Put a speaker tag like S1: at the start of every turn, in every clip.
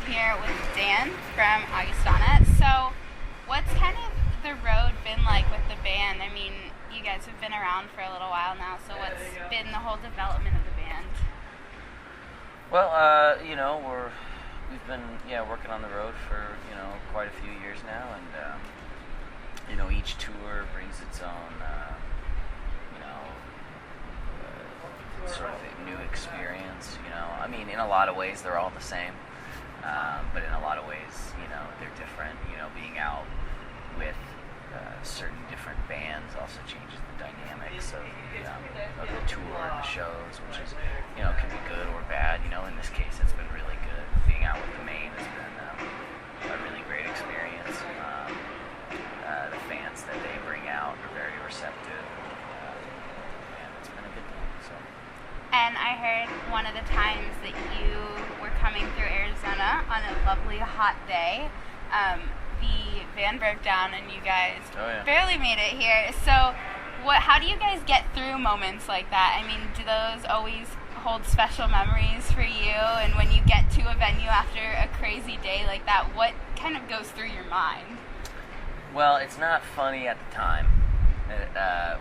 S1: here with Dan from Augustana. So, what's kind of the road been like with the band? I mean, you guys have been around for a little while now, so what's been the whole development of the band?
S2: Well, we've been working on the road for quite a few years now, and each tour brings its own sort of a new experience. I mean, in a lot of ways they're all the same, but in a lot of ways they're different. Being out with certain different bands also changes the dynamics of the tour and the shows, which is can be good or bad. In this case it's been really good. Being out with the Maine has been a really great experience. The fans that they bring out are very receptive, and it's been a good thing. So.
S1: And I heard one of the times that you were coming through Arizona on a lovely hot day, the van broke down and you guys barely made it here. So how do you guys get through moments like that? I mean, do those always hold special memories for you? And when you get to a venue after a crazy day like that, what kind of goes through your mind?
S2: Well, it's not funny at the time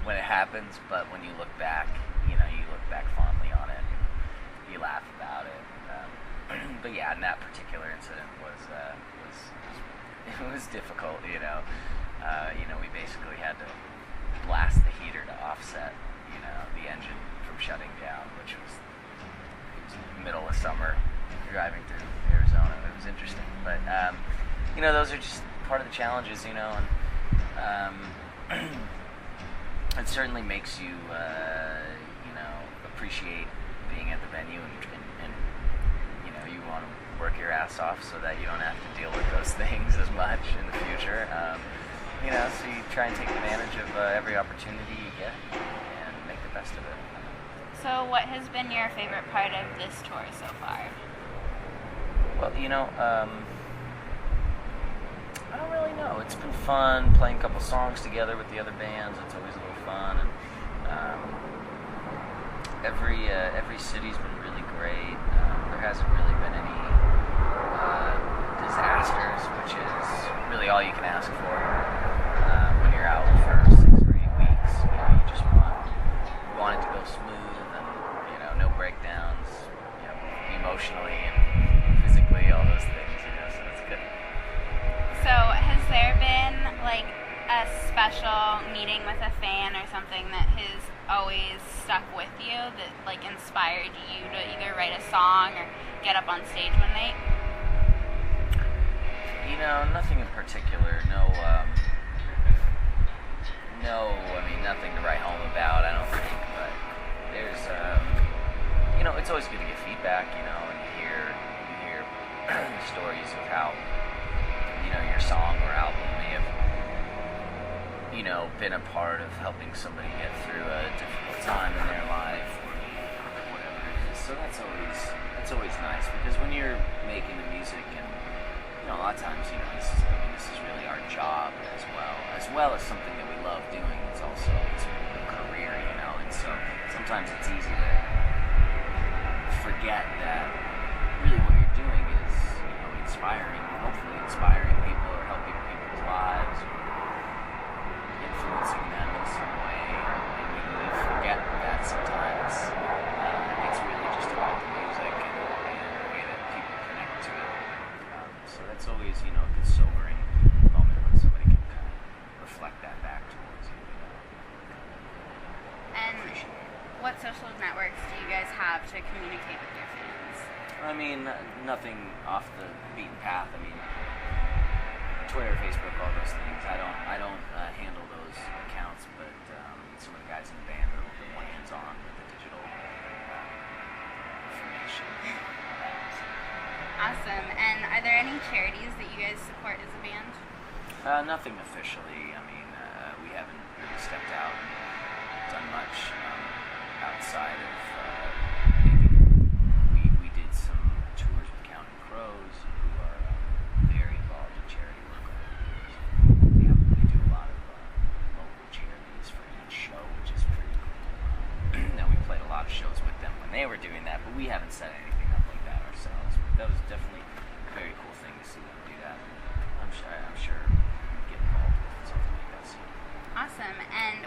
S2: when it happens, but when you look back, you look back fondly on it. You laugh about it. But yeah, and that particular incident was it was difficult. We basically had to blast the heater to offset the engine from shutting down, which was the middle of summer driving through Arizona. It was interesting, but those are just part of the challenges, and it certainly makes you appreciate being at the venue, and you want to work your ass off so that you don't have to deal with those things as much in the future. So you try and take advantage of every opportunity you get and make the best of it.
S1: So what has been your favorite part of this tour so far?
S2: Well, I don't really know. It's been fun playing a couple songs together with the other bands. It's always a little fun, and every city's been really great. There hasn't really been any disasters, which is really all you can ask for when you're out for 6 or 8 weeks. You just want it to go smooth, and no breakdowns, emotionally and physically, all those things. So it's good.
S1: So has there been like a special meeting with a fan or something that has always stuck with you, that like inspired you to either write a song or get up on stage one night?
S2: Nothing in particular. Nothing to write home about, I don't think, but there's it's always good to get feedback, and you hear stories of how your song or album may have been a part of helping somebody get through a difficult time in their life, or whatever it is. So that's always nice, because when you're making the music, and a lot of times this is really our job as well as something that we love doing. It's also a career, and so sometimes it's easy to forget that really what you're doing is hopefully inspiring people or helping people's lives, or influencing them in some way. And we forget that sometimes. It's really just about the music and the way that people connect to it. So that's always a good sobering moment when somebody can kind of reflect that back towards you.
S1: And what social networks do you guys have to communicate with your fans?
S2: I mean, nothing off the beaten path. I mean, Twitter, Facebook, all those things. I don't handle those accounts, but some of the guys in the band are a little bit more hands-on with the digital information.
S1: Awesome. And are there any charities that you guys support as a band?
S2: Nothing officially. I mean, we haven't really stepped out and done much outside of maybe we did some tours with Counting Crows, who are very involved in charity work over the years. They do a lot of local charities for each show, which is pretty cool. Now, we played a lot of shows with them when they were doing that, but we haven't set anything up like that ourselves. But that was definitely very cool.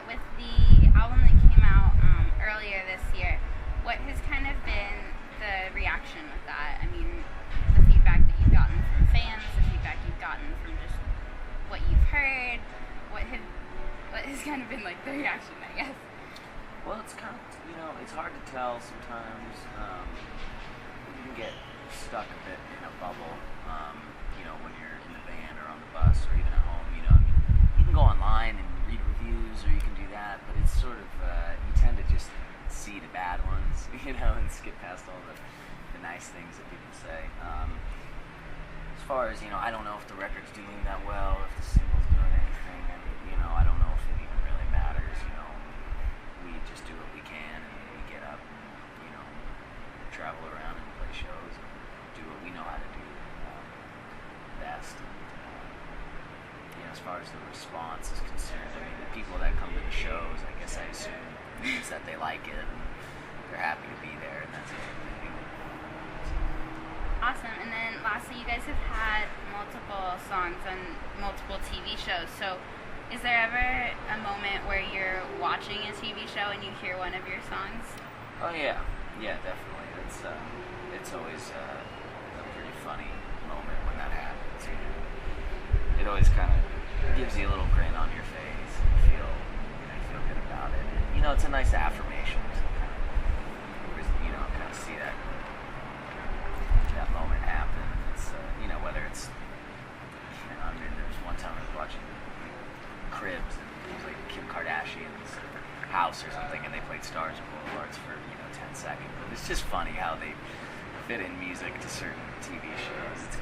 S1: with the album that came out earlier this year, what has kind of been the reaction with that? I mean, the feedback that you've gotten from fans, the feedback you've gotten from just what you've heard, what has kind of been like the reaction, I guess?
S2: Well, it's kind of, it's hard to tell sometimes. You can get stuck a bit in a bubble, when you're in the van or on the bus or even at home, I mean, you can go online and read reviews or you can do that, but it's sort of, you tend to just see the bad ones, and skip past all the nice things that people say. As far as, I don't know if the record's doing that well, if the single's doing anything, and, I don't know if it even really matters, we just do what we can, and we get up and, travel around and play shows and do what we know how to do best. And, as far as the response is concerned, I mean, the people that come to the shows, I guess I assume means that they like it and they're happy to be there, and that's a good thing.
S1: Awesome. And then lastly, you guys have had multiple songs on multiple TV shows. So is there ever a moment where you're watching a TV show and you hear one of your songs?
S2: Oh yeah, definitely. It's always a pretty funny moment when that happens. It always kind of gives you a little grin on your face. You feel good about it. And, it's a nice affirmation to kind of see that moment happen. It's whether it's I mean, there was one time I was watching Cribs and it was like Kim Kardashian's house or something, and they played Stars and Boulevards for 10 seconds. But it's just funny how they fit in music to certain TV shows. It's